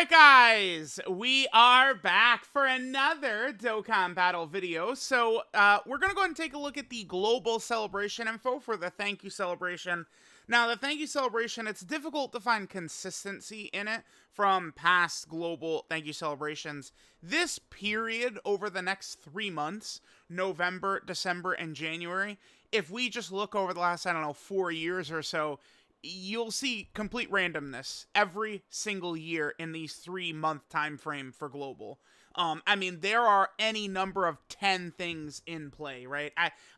Alright guys, we are back for another Dokkan battle video. So we're going to go ahead and take a look at the global celebration info for the thank you celebration. Now the thank you celebration, it's difficult to find consistency in it from past global thank you celebrations. This period over the next 3 months, November, December, and January, if we just look over the last, I don't know, 4 years or so, you'll see complete randomness every single year in these 3-month time frame for global. I mean, there are any number of 10 things in play, right?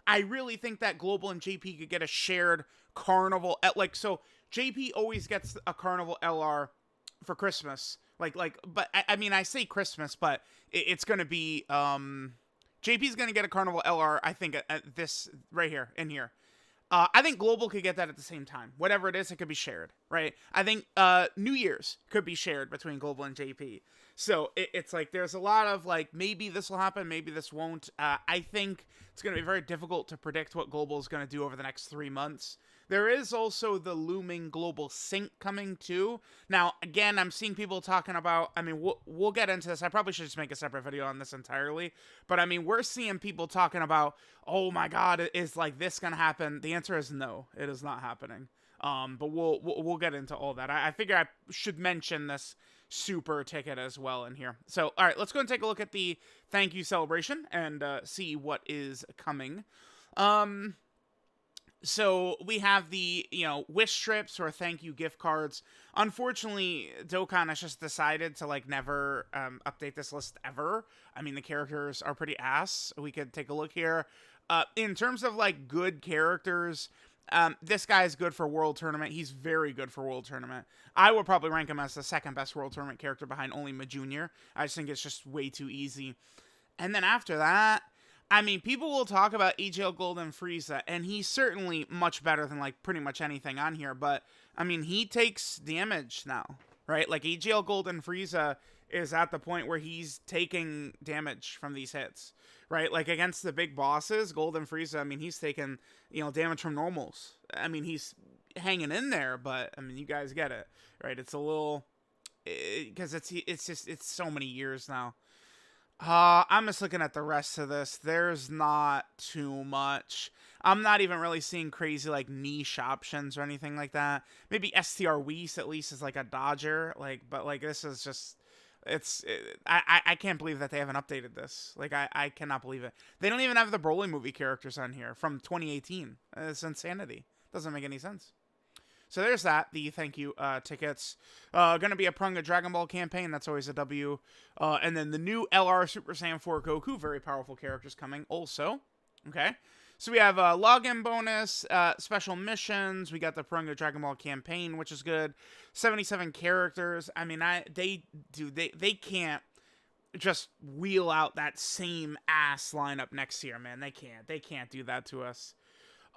I really think that global and JP could get a shared carnival, so JP always gets a carnival LR for Christmas, but I mean, I say Christmas, but it's gonna be JP's gonna get a carnival LR, I think, at this right here in here. I think global could get that at the same time. Whatever it is, it could be shared, right? I think New Year's could be shared between global and JP. So it's like there's a lot of like, maybe this will happen, maybe this won't. I think it's going to be very difficult to predict what global is going to do over the next 3 months. There is also the looming global sync coming too. Now, again, I'm seeing people talking about, I mean, we'll get into this. I probably should just make a separate video on this entirely. But I mean, we're seeing people talking about, oh my God, is like this going to happen? The answer is no, it is not happening. But we'll get into all that. I figure I should mention this super ticket as well in here. So, all right, let's go and take a look at the thank you celebration and see what is coming. So we have the, wish strips or thank you gift cards. Unfortunately, Dokkan has just decided to like never update this list ever. I mean, the characters are pretty ass. We could take a look here. In terms of like good characters, this guy is good for World Tournament. He's very good for World Tournament. I would probably rank him as the second best World Tournament character behind only Ma Jr. I just think it's just way too easy. And then after that, I mean, people will talk about AGL Golden Frieza, and he's certainly much better than, like, pretty much anything on here, but, I mean, he takes damage now, right? Like, AGL Golden Frieza is at the point where he's taking damage from these hits, right? Like, against the big bosses, Golden Frieza, I mean, he's taking, damage from normals. I mean, he's hanging in there, but, I mean, you guys get it, right? It's a little, because it's so many years now. I'm just looking at the rest of this. There's not too much. I'm not even really seeing crazy, like, niche options or anything like that. Maybe STR Whis at least is, like, a dodger. But, this is just... I can't believe that they haven't updated this. Like, I cannot believe it. They don't even have the Broly movie characters on here from 2018. It's insanity. Doesn't make any sense. So there's that, the thank you tickets. Gonna be a Prunga Dragon Ball campaign, that's always a W. And then the new LR Super Saiyan 4 Goku, very powerful characters coming also. Okay, so we have a login bonus, special missions, we got the Prunga Dragon Ball campaign, which is good. 77 characters, I mean, they can't just wheel out that same ass lineup next year, man. They can't do that to us.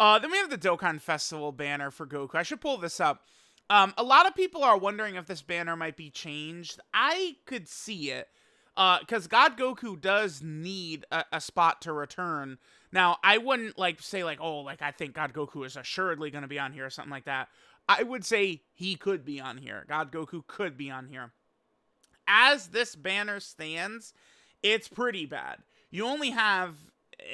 Then we have the Dokkan Festival banner for Goku. I should pull this up. A lot of people are wondering if this banner might be changed. I could see it, because God Goku does need a spot to return. Now, I wouldn't, say, I think God Goku is assuredly going to be on here or something like that. I would say he could be on here. God Goku could be on here. As this banner stands, it's pretty bad. You only have,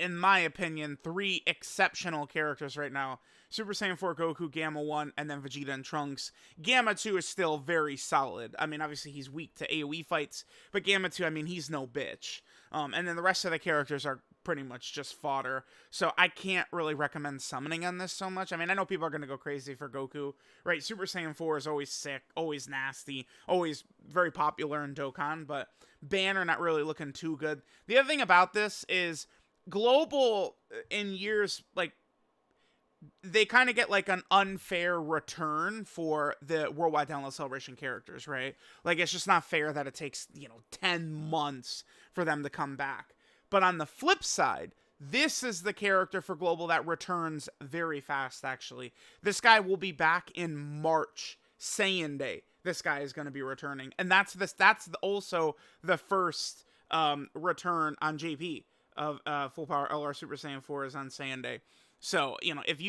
in my opinion, 3 exceptional characters right now. Super Saiyan 4 Goku, Gamma 1, and then Vegeta and Trunks. Gamma 2 is still very solid. I mean, obviously he's weak to AoE fights, but Gamma 2, I mean, he's no bitch. And then the rest of the characters are pretty much just fodder. So I can't really recommend summoning on this so much. I mean, I know people are going to go crazy for Goku, right? Super Saiyan 4 is always sick, always nasty, always very popular in Dokkan, but banner not really looking too good. The other thing about this is global in years, they kind of get like an unfair return for the worldwide download celebration characters, right? Like, it's just not fair that it takes 10 months for them to come back. But on the flip side, this is the character for global that returns very fast. Actually, this guy will be back in March, Saiyan Day. This guy is going to be returning, and that's also the first return on JP of Full Power LR Super Saiyan 4 is on Saiyan Day. So, if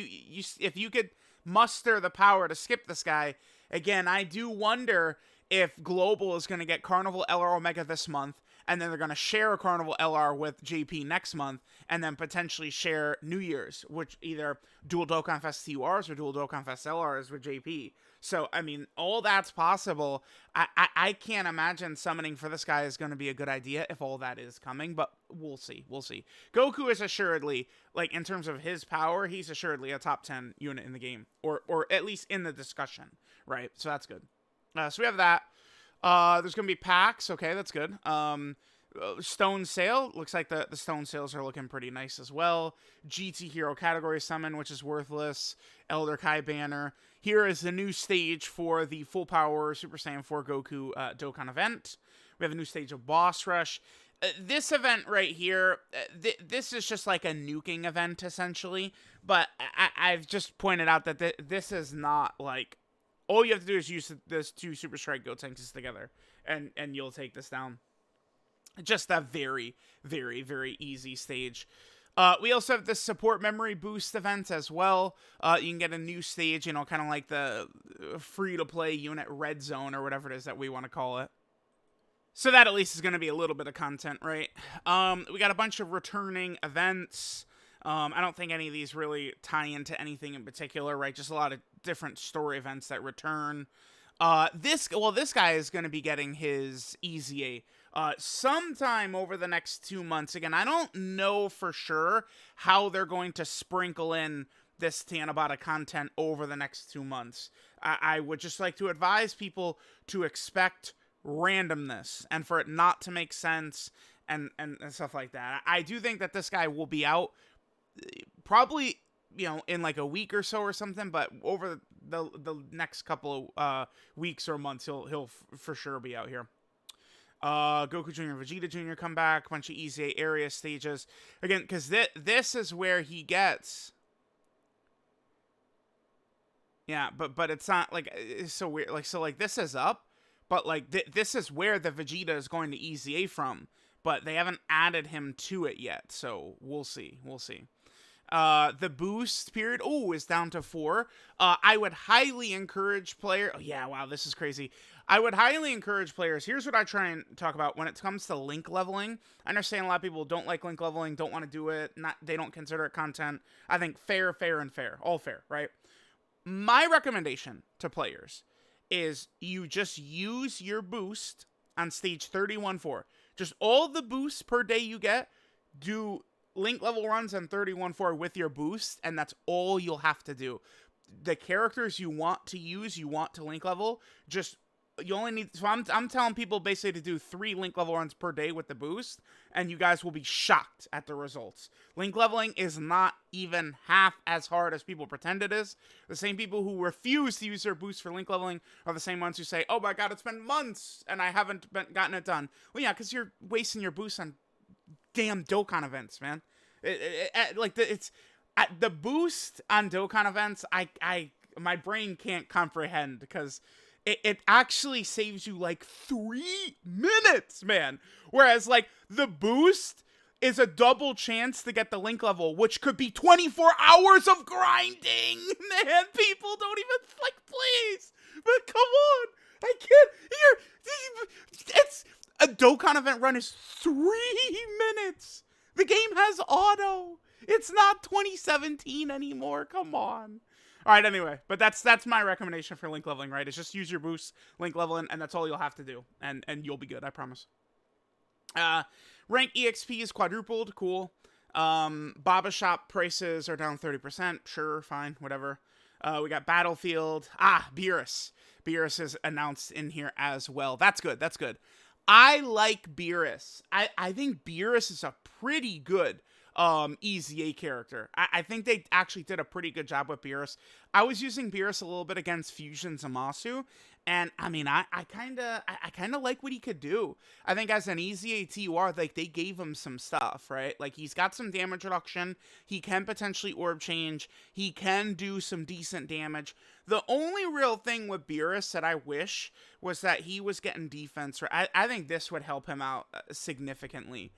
you could muster the power to skip this guy, again, I do wonder if Global is going to get Carnival LR Omega this month, and then they're going to share a Carnival LR with JP next month, and then potentially share New Year's, which either dual Dokkan Fest TURs or dual Dokkan Fest LRs with JP. So, I mean, all that's possible. I can't imagine summoning for this guy is going to be a good idea if all that is coming, but we'll see. We'll see. Goku is assuredly, like, in terms of his power, he's assuredly a top 10 unit in the game, or at least in the discussion, right? So that's good. So we have that. There's going to be packs. Okay, that's good. Stone Sale. Looks like the Stone Sales are looking pretty nice as well. GT Hero category summon, which is worthless. Elder Kai banner. Here is the new stage for the Full Power Super Saiyan 4 Goku Dokkan event. We have a new stage of Boss Rush. This event right here, this is just like a nuking event, essentially. But I've just pointed out that this is not like... All you have to do is use those two Super Strike Gotenks together, and you'll take this down. Just a very, very, very easy stage. We also have the Support Memory Boost event as well. You can get a new stage, you know, kind of like the free-to-play unit Red Zone or whatever it is that we want to call it. So that at least is going to be a little bit of content, right? We got a bunch of returning events. I don't think any of these really tie into anything in particular, right? Just a lot of different story events that return. This guy is going to be getting his EZA sometime over the next 2 months. Again, I don't know for sure how they're going to sprinkle in this Tanabata content over the next 2 months. I would just like to advise people to expect randomness and for it not to make sense and stuff like that. I do think that this guy will be out probably, you know, in like a week or so or something, but over the next couple of weeks or months, he'll for sure be out here. Goku Jr. and Vegeta Jr. come back, bunch of EZA area stages. Again, because this is where he gets... Yeah, but it's not, like, it's so weird. Like, so, like, this is up, but, like, this is where the Vegeta is going to EZA from, but they haven't added him to it yet, so we'll see. We'll see. The boost period, is down to 4. I would highly encourage players... Oh, yeah, wow, this is crazy. I would highly encourage players... Here's what I try and talk about when it comes to link leveling. I understand a lot of people don't like link leveling, don't want to do it, they don't consider it content. I think fair, and fair. All fair, right? My recommendation to players is you just use your boost on stage 31-4. Just all the boosts per day you get, do link level runs on 31-4 with your boost, and that's all you'll have to do. The characters you want to use, you want to link level, just, you only need, so I'm telling people basically to do 3 link level runs per day with the boost, and you guys will be shocked at the results. Link leveling is not even half as hard as people pretend it is. The same people who refuse to use their boost for link leveling are the same ones who say, oh my god, it's been months, and I haven't gotten it done. Well, yeah, because you're wasting your boost on damn Dokkan events, man. The boost on Dokkan events, my brain can't comprehend, because it actually saves you like 3 minutes, man. Whereas like the boost is a double chance to get the link level, which could be 24 hours of grinding. Man, people don't even, like, please. But come on, I can't hear. It's a Dokkan event run is 3 minutes. The game has auto. It's not 2017 anymore. Come on. All right, anyway, but that's my recommendation for link leveling, right? Is just use your boost, link leveling, and that's all you'll have to do, and you'll be good, I promise. Rank EXP is quadrupled, cool. Baba Shop prices are down 30%, sure, fine, whatever. We got Battlefield. Beerus. Beerus is announced in here as well. That's good, that's good. I like Beerus. I think Beerus is a pretty good EZA character. I think they actually did a pretty good job with Beerus. I was using Beerus a little bit against Fusion Zamasu, and I mean, I kind of like what he could do. I think as an EZA TUR, like, they gave him some stuff, right? Like, he's got some damage reduction. He can potentially orb change. He can do some decent damage. The only real thing with Beerus that I wish was that he was getting defense. I think this would help him out significantly.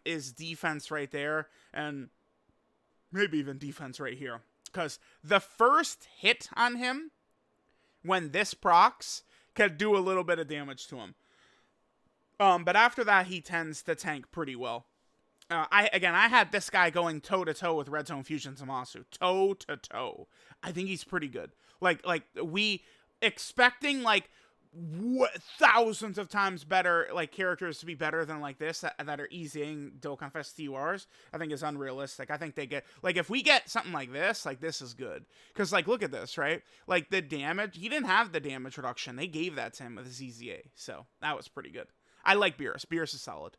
Is defense right there, and maybe even defense right here. Because the first hit on him, when this procs, can do a little bit of damage to him. But after that, he tends to tank pretty well. I had this guy going toe to toe with Red Zone Fusion Zamasu, toe to toe. I think he's pretty good. Like we expecting like thousands of times better like characters to be better than like this that are easying Dokkan Fest TURs, I think is unrealistic. I think they get like if we get something like this is good. Because like look at this, right? Like the damage, he didn't have the damage reduction. They gave that to him with ZZA, so that was pretty good. I like Beerus. Beerus is solid.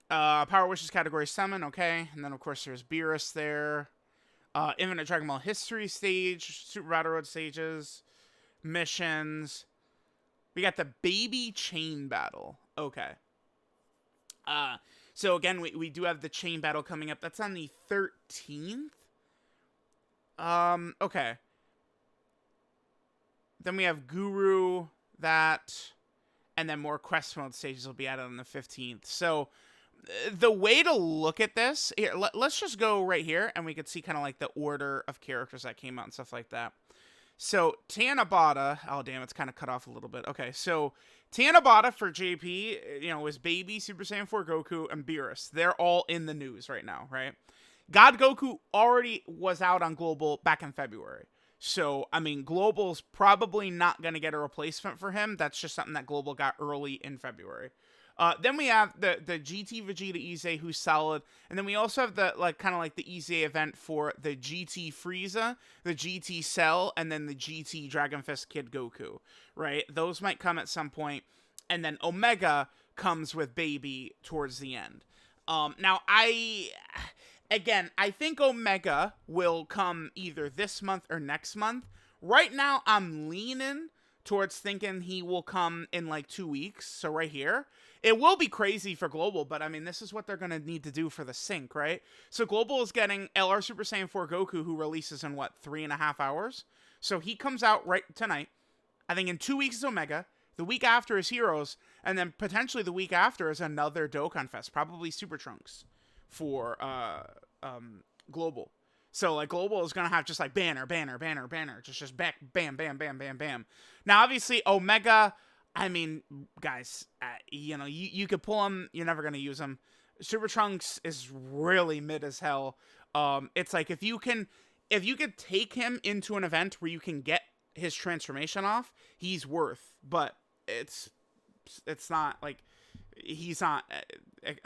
Power Wishes category summon, okay. And then, of course, there's Beerus there. Infinite Dragon Ball History stage, Super Battle Road stages, missions. We got the Baby Chain Battle. Okay. So, again, we do have the Chain Battle coming up. That's on the 13th. Okay. Then we have Guru, that, and then more Quest Mode stages will be added on the 15th. So, the way to look at this, here, let's just go right here, and we can see kind of like the order of characters that came out and stuff like that. So, Tanabata, oh damn, it's kind of cut off a little bit. Okay, so Tanabata for JP, you know, is Baby, Super Saiyan 4 Goku, and Beerus. They're all in the news right now, right? God Goku already was out on Global back in February. So, I mean, Global's probably not going to get a replacement for him. That's just something that Global got early in February. Then we have the GT Vegeta Ize, who's solid. And then we also have the, like, kind of like the Ize event for the GT Frieza, the GT Cell, and then the GT Dragon Fist Kid Goku, right? Those might come at some point. And then Omega comes with Baby towards the end. Now, I think Omega will come either this month or next month. Right now, I'm leaning towards thinking he will come in like 2 weeks. So right here. It will be crazy for Global, but I mean, this is what they're going to need to do for the sync, right? So Global is getting LR Super Saiyan 4 Goku, who releases in, what, 3.5 hours? So he comes out right tonight. I think in 2 weeks is Omega. The week after is Heroes. And then potentially the week after is another Dokkan Fest. Probably Super Trunks for Global. So, like, Global is going to have just, like, banner. Just back, bam, bam, bam, bam, bam. Now, obviously, Omega... I mean, guys, you know, you could pull him. You're never going to use him. Super Trunks is really mid as hell. It's like if you could take him into an event where you can get his transformation off, he's worth. But it's not like he's not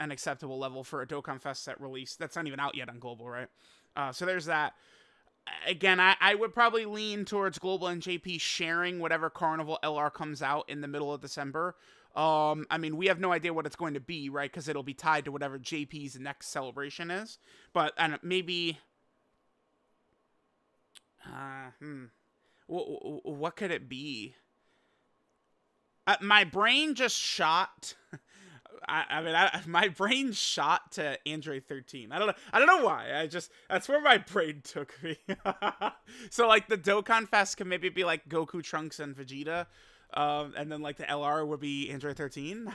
an acceptable level for a Dokkan Fest set release. That's not even out yet on Global, right? So there's that. Again, I would probably lean towards Global and JP sharing whatever Carnival LR comes out in the middle of December. I mean, we have no idea what it's going to be, right? Because it'll be tied to whatever JP's next celebration is. But maybe... What could it be? My brain just shot... my brain shot to Android 13. I don't know why. That's where my brain took me. So like the Dokkan Fest can maybe be like Goku, Trunks, and Vegeta. And then like the LR would be Android 13.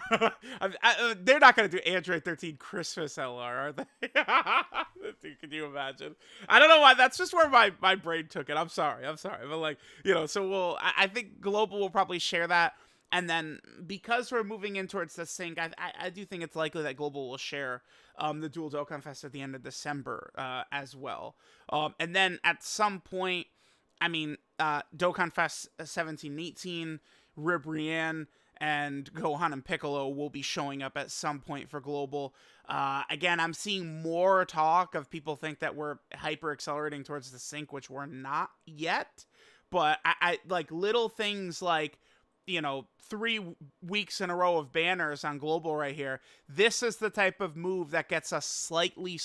They're not going to do Android 13 Christmas LR, are they? Can you imagine? I don't know why. That's just where my brain took it. I'm sorry. But like, you know, so I think Global will probably share that. And then, because we're moving in towards the sync, I do think it's likely that Global will share the Dual Dokkan Fest at the end of December as well. And then, at some point, I mean, Dokkan Fest 17 and 18, Ribrianne, and Gohan and Piccolo will be showing up at some point for Global. Again, I'm seeing more talk of people think that we're hyper-accelerating towards the sync, which we're not yet. But I like little things like, you know, 3 weeks in a row of banners on Global right here. This is the type of move that gets us slightly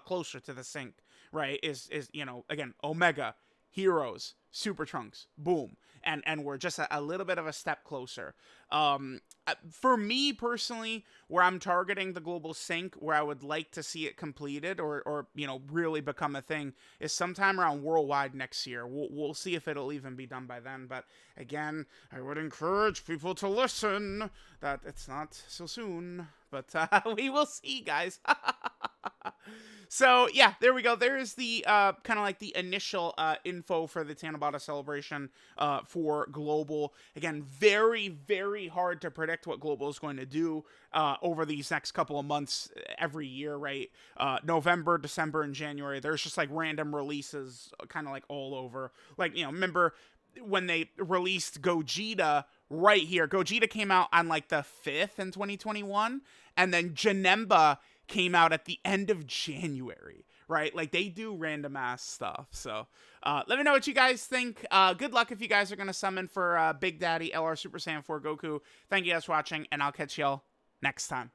closer to the sync, right? Is you know, again, Omega, Heroes, Super Trunks, boom. And we're just a little bit of a step closer. For me personally, where I'm targeting the Global sync, where I would like to see it completed or you know, really become a thing, is sometime around Worldwide next year. We'll see if it'll even be done by then. But again, I would encourage people to listen that it's not so soon. But we will see, guys. So yeah, there we go. There's the kind of like the initial info for the Tanabata celebration for Global. Again, very, very hard to predict what Global is going to do over these next couple of months every year, right? November, December, and January, there's just like random releases kind of like all over. Like, remember when they released Gogeta right here? Gogeta came out on like the 5th in 2021, and then Janemba came out at the end of January, right? Like, they do random ass stuff. So let me know what you guys think. Good luck if you guys are going to summon for Big Daddy LR Super Saiyan 4 Goku. Thank you guys for watching, and I'll catch y'all next time.